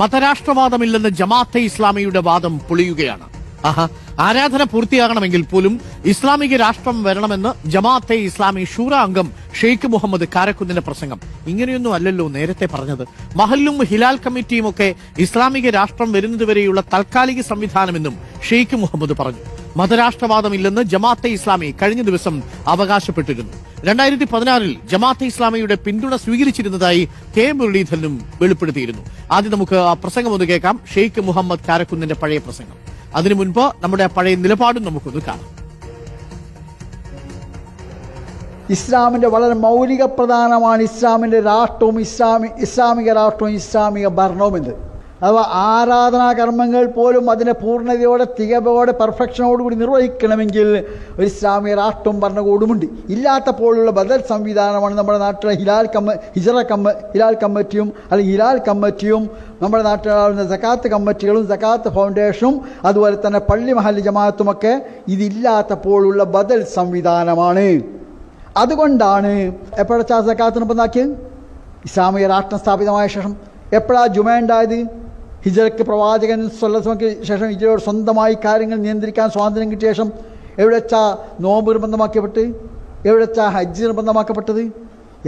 മതരാഷ്ട്രവാദമില്ലെന്ന് ജമാഅത്തെ ഇസ്ലാമിയുടെ വാദം പൊളിയുകയാണ്. ആരാധന പൂർത്തിയാകണമെങ്കിൽ പോലും ഇസ്ലാമിക രാഷ്ട്രം വരണമെന്ന് ജമാഅത്തെ ഇസ്ലാമി ഷൂറ അംഗം ഷെയ്ഖ് മുഹമ്മദ് കാരക്കുന്നിന്റെ പ്രസംഗം. ഇങ്ങനെയൊന്നും അല്ലല്ലോ നേരത്തെ പറഞ്ഞത്. മഹല്ലും ഹിലാൽ കമ്മിറ്റിയും ഒക്കെ ഇസ്ലാമിക രാഷ്ട്രം വരുന്നതുവരെയുള്ള താൽക്കാലിക സംവിധാനമെന്നും ഷെയ്ഖ് മുഹമ്മദ് പറഞ്ഞു. മതരാഷ്ട്രവാദമില്ലെന്ന് ജമാഅത്തെ ഇസ്ലാമി കഴിഞ്ഞ ദിവസം അവകാശപ്പെട്ടിരുന്നു. 2016 ജമാഅത്തെ ഇസ്ലാമിയുടെ പിന്തുണ സ്വീകരിച്ചിരുന്നതായി കെ മുരളീധരനും വെളിപ്പെടുത്തിയിരുന്നു. ആദ്യം നമുക്ക് ആ പ്രസംഗം ഒന്ന് കേൾക്കാം. ഷെയ്ഖ് മുഹമ്മദ് കാരക്കുന്നിന്റെ പഴയ പ്രസംഗം. അതിനു മുൻപ് നമ്മുടെ പഴയ നിലപാടും നമുക്കൊന്ന് കാണാം. ഇസ്ലാമിന്റെ വളരെ മൗലിക പ്രധാനമാണ് ഇസ്ലാമിന്റെ രാഷ്ട്രവും ഇസ്ലാമിക രാഷ്ട്രവും ഇസ്ലാമിക ഭരണവും എന്ന്. അഥവാ ആരാധനാ കർമ്മങ്ങൾ പോലും അതിനെ പൂർണ്ണതയോടെ തികവോടെ പെർഫെക്ഷനോടുകൂടി നിർവഹിക്കണമെങ്കിൽ ഒരു ഇസ്ലാമിക രാഷ്ട്രവും ഭരണകൂടമുണ്ട്. ഇല്ലാത്തപ്പോഴുള്ള ബദൽ സംവിധാനമാണ് നമ്മുടെ നാട്ടിലെ ഹിലാൽ കമ്മിറ്റിയും അല്ലെങ്കിൽ ഹിലാൽ കമ്മിറ്റിയും നമ്മുടെ നാട്ടിലാവുന്ന സക്കാത്ത് കമ്മിറ്റികളും സക്കാത്ത് ഫൗണ്ടേഷനും അതുപോലെ തന്നെ പള്ളി മഹല്ല് ജമാഅത്തുമൊക്കെ ഇതില്ലാത്തപ്പോഴുള്ള ബദൽ സംവിധാനമാണ്. അതുകൊണ്ടാണ് എപ്പോഴാ സക്കാത്തിനൊപ്പം ആക്കിയത്? ഇസ്ലാമിക രാഷ്ട്രം സ്ഥാപിതമായ ശേഷം. എപ്പോഴാണ് ജുമ ഉണ്ടായത്? ഹിജറയ്ക്ക് പ്രവാചകൻ സ്വല്ലല്ലാഹു ശേഷം ഹിജറയോട് സ്വന്തമായി കാര്യങ്ങൾ നിയന്ത്രിക്കാൻ സ്വാതന്ത്ര്യം കിട്ടിയ ശേഷം. എവിടെ വെച്ചാ നോമ്പ് നിർബന്ധമാക്കപ്പെട്ട്? എവിടെ വെച്ചാ ഹജ്ജ് നിർബന്ധമാക്കപ്പെട്ടത്?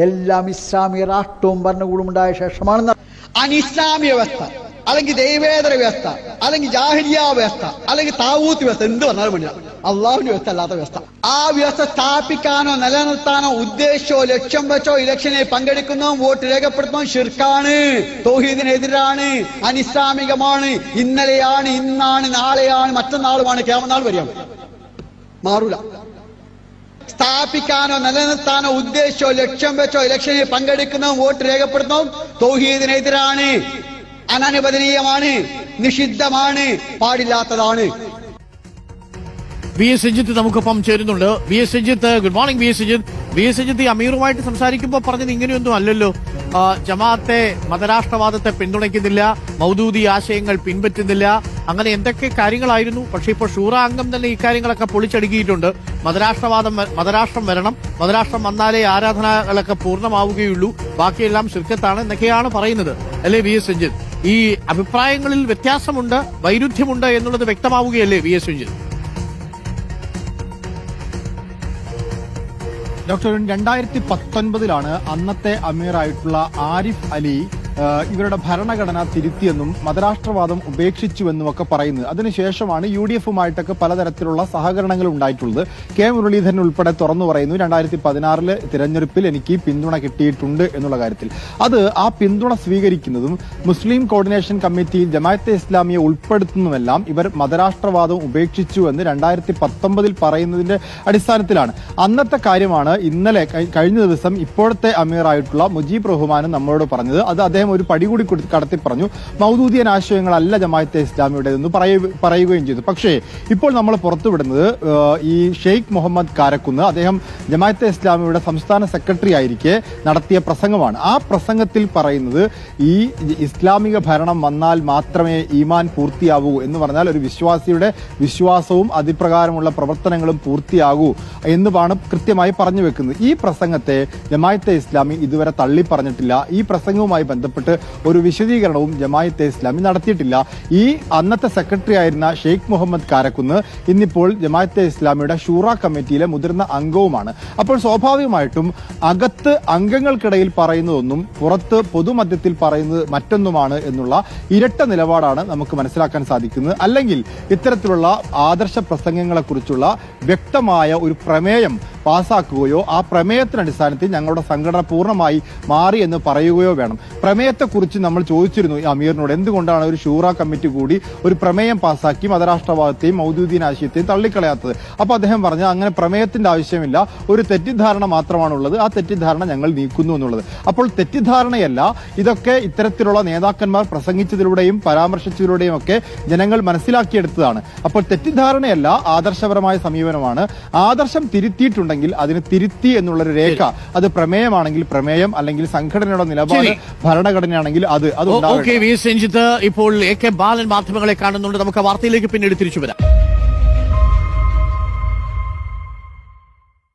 എല്ലാം ഇസ്ലാമിക രാഷ്ട്രവും ഭരണകൂടവും ഉണ്ടായ ശേഷമാണ്. അനിസ്ലാമിക വ്യവസ്ഥ അല്ലെങ്കിൽ ദൈവേതര വ്യവസ്ഥ അല്ലെങ്കിൽ ജാഹിലിയ വ്യവസ്ഥ അല്ലെങ്കിൽ താവൂത്ത് വ്യവസ്ഥ എന്ത് പറഞ്ഞാലും വേണ്ടില്ല, അള്ളാഹുവിന്റെ വ്യവസ്ഥ അല്ലാത്ത വ്യവസ്ഥ. ആ വ്യവസ്ഥ സ്ഥാപിക്കാനോ നിലനിർത്താനോ ഉദ്ദേശിച്ചോ ലക്ഷ്യം വെച്ചോ ഇലക്ഷനിൽ പങ്കെടുക്കുന്നതും വോട്ട് രേഖപ്പെടുത്തുന്നതും ശിർക്കാണ്, തൗഹീദിനെതിരാണ്, അനിസ്ലാമികമാണ്. ഇന്നലെയാണ്, ഇന്നാണ്, നാളെയാണ്, മറ്റന്നാളുമാണ്, ഖിയാമത്ത് നാൾ വരെയാണ്, മാറൂല. സ്ഥാപിക്കാനോ നിലനിർത്താനോ ഉദ്ദേശിച്ചോ ലക്ഷ്യം വെച്ചോ ഇലക്ഷനിൽ പങ്കെടുക്കുന്നതും വോട്ട് രേഖപ്പെടുത്തുന്നതും തൗഹീദിനെതിരാണ്, അനനുവദനീയമാണ്, നിഷിദ്ധമാണ്, പാടില്ലാത്തതാണ്. വി എസ് രഞ്ജിത്ത് നമുക്കൊപ്പം ചേരുന്നുണ്ട്. V S Ranjith, good morning. V S Ranjith, ഈ അമീറുമായിട്ട് സംസാരിക്കുമ്പോൾ പറഞ്ഞത് ഇങ്ങനെയൊന്നും അല്ലല്ലോ. ജമാഅത്തെ മതരാഷ്ട്രവാദത്തെ പിന്തുണയ്ക്കുന്നില്ല, മൗദൂദി ആശയങ്ങൾ പിൻപറ്റുന്നില്ല, അങ്ങനെ എന്തൊക്കെ കാര്യങ്ങളായിരുന്നു. പക്ഷെ ഇപ്പോൾ ഷൂറ അംഗം തന്നെ ഇക്കാര്യങ്ങളൊക്കെ പൊളിച്ചടുക്കിയിട്ടുണ്ട്. മതരാഷ്ട്രം വരണം, മതരാഷ്ട്രം വന്നാലേ ആരാധനകളൊക്കെ പൂർണ്ണമാവുകയുള്ളൂ, ബാക്കിയെല്ലാം ശിർക്കത്താണ് എന്നൊക്കെയാണ് പറയുന്നത്, അല്ലേ വി എസ് രഞ്ജിത്ത്? ഈ അഭിപ്രായങ്ങളിൽ വ്യത്യാസമുണ്ട്, വൈരുദ്ധ്യമുണ്ട് എന്നുള്ളത് വ്യക്തമാവുകയല്ലേ വി എസ് രഞ്ജിത്ത്? ഡോക്ടർ, 2019 അന്നത്തെ അമീറായിട്ടുള്ള ആരിഫ് അലി ഇവരുടെ ഭരണഘടന തിരുത്തിയെന്നും മതരാഷ്ട്രവാദം ഉപേക്ഷിച്ചുവെന്നും ഒക്കെ പറയുന്നത്. അതിനുശേഷമാണ് UDF-ഉമായിട്ടൊക്കെ പലതരത്തിലുള്ള സഹകരണങ്ങൾ ഉണ്ടായിട്ടുള്ളത്. കെ മുരളീധരൻ ഉൾപ്പെടെ തുറന്നു പറയുന്നു 2016 തിരഞ്ഞെടുപ്പിൽ എനിക്ക് പിന്തുണ കിട്ടിയിട്ടുണ്ട് എന്നുള്ള കാര്യത്തിൽ. അത് ആ പിന്തുണ സ്വീകരിക്കുന്നതും മുസ്ലിം കോർഡിനേഷൻ കമ്മിറ്റിയിൽ ജമാഅത്തെ ഇസ്ലാമിയെ ഉൾപ്പെടുത്തുന്നതുമെല്ലാം ഇവർ മതരാഷ്ട്രവാദം ഉപേക്ഷിച്ചു എന്ന് 2019 പറയുന്നതിന്റെ അടിസ്ഥാനത്തിലാണ്. അന്നത്തെ കാര്യമാണ് ഇന്നലെ കഴിഞ്ഞ ദിവസം ഇപ്പോഴത്തെ അമീറായിട്ടുള്ള മുജീബ് റഹ്മാനും നമ്മളോട് പറഞ്ഞത്. അത് അദ്ദേഹം ഒരു പടി കൂടി കടത്തി പറഞ്ഞു, മൗദൂദിയൻ ആശയങ്ങളല്ല ജമാഅത്തെ ഇസ്ലാമിയുടേതെന്ന് പറയുകയും ചെയ്തു. പക്ഷേ ഇപ്പോൾ നമ്മൾ പുറത്തുവിടുന്നത് ഈ ഷെയ്ഖ് മുഹമ്മദ് കാരക്കുന്ന്, അദ്ദേഹം ജമാഅത്തെ ഇസ്ലാമിയുടെ സംസ്ഥാന സെക്രട്ടറി ആയിരിക്കെ നടത്തിയ പ്രസംഗമാണ്. ആ പ്രസംഗത്തിൽ പറയുന്നത് ഈ ഇസ്ലാമിക ഭരണം വന്നാൽ മാത്രമേ ഈമാൻ പൂർത്തിയാവൂ എന്ന് പറഞ്ഞാൽ ഒരു വിശ്വാസിയുടെ വിശ്വാസവും അതിപ്രകാരമുള്ള പ്രവർത്തനങ്ങളും പൂർത്തിയാകൂ എന്നുമാണ് കൃത്യമായി പറഞ്ഞു വെക്കുന്നത്. ഈ പ്രസംഗത്തെ ജമാഅത്തെ ഇസ്ലാമി ഇതുവരെ തള്ളി പറഞ്ഞിട്ടില്ല. ഈ പ്രസംഗവുമായി ബന്ധപ്പെട്ട് ഒരു വിശദീകരണവും ജമാഅത്തെ ഇസ്ലാമി നടത്തിയിട്ടില്ല. ഈ അന്നത്തെ സെക്രട്ടറി ആയിരുന്ന ഷെയ്ഖ് മുഹമ്മദ് കാരക്കുന്ന് ഇന്നിപ്പോൾ ജമാഅത്തെ ഇസ്ലാമിയുടെ ഷൂറ കമ്മിറ്റിയിലെ മുതിർന്ന അംഗവുമാണ്. അപ്പോൾ സ്വാഭാവികമായിട്ടും അകത്ത് അംഗങ്ങൾക്കിടയിൽ പറയുന്നതൊന്നും പുറത്ത് പൊതുമധ്യത്തിൽ പറയുന്നത് മറ്റൊന്നുമാണ് എന്നുള്ള ഇരട്ട നിലപാടാണ് നമുക്ക് മനസ്സിലാക്കാൻ സാധിക്കുന്നത്. അല്ലെങ്കിൽ ഇത്തരത്തിലുള്ള ആദർശ പ്രസംഗങ്ങളെക്കുറിച്ചുള്ള വ്യക്തമായ ഒരു പ്രമേയം പാസാക്കുകയോ ആ പ്രമേയത്തിനടിസ്ഥാനത്തിൽ ഞങ്ങളുടെ സംഘടന പൂർണ്ണമായി മാറി എന്ന് പറയുകയോ വേണം. പ്രമേയത്തെക്കുറിച്ച് നമ്മൾ ചോദിച്ചിരുന്നു അമീറിനോട്, എന്തുകൊണ്ടാണ് ഒരു ഷൂറ കമ്മിറ്റി കൂടി ഒരു പ്രമേയം പാസാക്കി മതരാഷ്ട്രവാദത്തെയും മൗദൂദിയൻ ആശയത്തെയും തള്ളിക്കളയാത്തത്? അപ്പോൾ അദ്ദേഹം പറഞ്ഞു, അങ്ങനെ പ്രമേയത്തിന്റെ ആവശ്യമില്ല, ഒരു തെറ്റിദ്ധാരണ മാത്രമാണുള്ളത്, ആ തെറ്റിദ്ധാരണ ഞങ്ങൾ നീക്കുന്നു എന്നുള്ളത്. അപ്പോൾ തെറ്റിദ്ധാരണയല്ല, ഇതൊക്കെ ഇത്തരത്തിലുള്ള നേതാക്കന്മാർ പ്രസംഗിച്ചതിലൂടെയും പരാമർശിച്ചതിലൂടെയും ഒക്കെ ജനങ്ങൾ മനസ്സിലാക്കിയെടുത്തതാണ്. അപ്പോൾ തെറ്റിദ്ധാരണയല്ല, ആദർശപരമായ സമീപനമാണ്. ആദർശം തിരുത്തിയിട്ടുണ്ടെങ്കിൽ അതിന് തിരുത്തി എന്നുള്ളൊരു രേഖ, അത് പ്രമേയമാണെങ്കിൽ പ്രമേയം, അല്ലെങ്കിൽ സംഘടനയുടെ നിലപാട് ഭരണഘടനയാണെങ്കിൽ അത്. ഇപ്പോൾ AK ബാലൻ മാധ്യമങ്ങളെ കാണുന്നുണ്ട്. നമുക്ക് വാർത്തയിലേക്ക് പിന്നീട് തിരിച്ചു വരാം.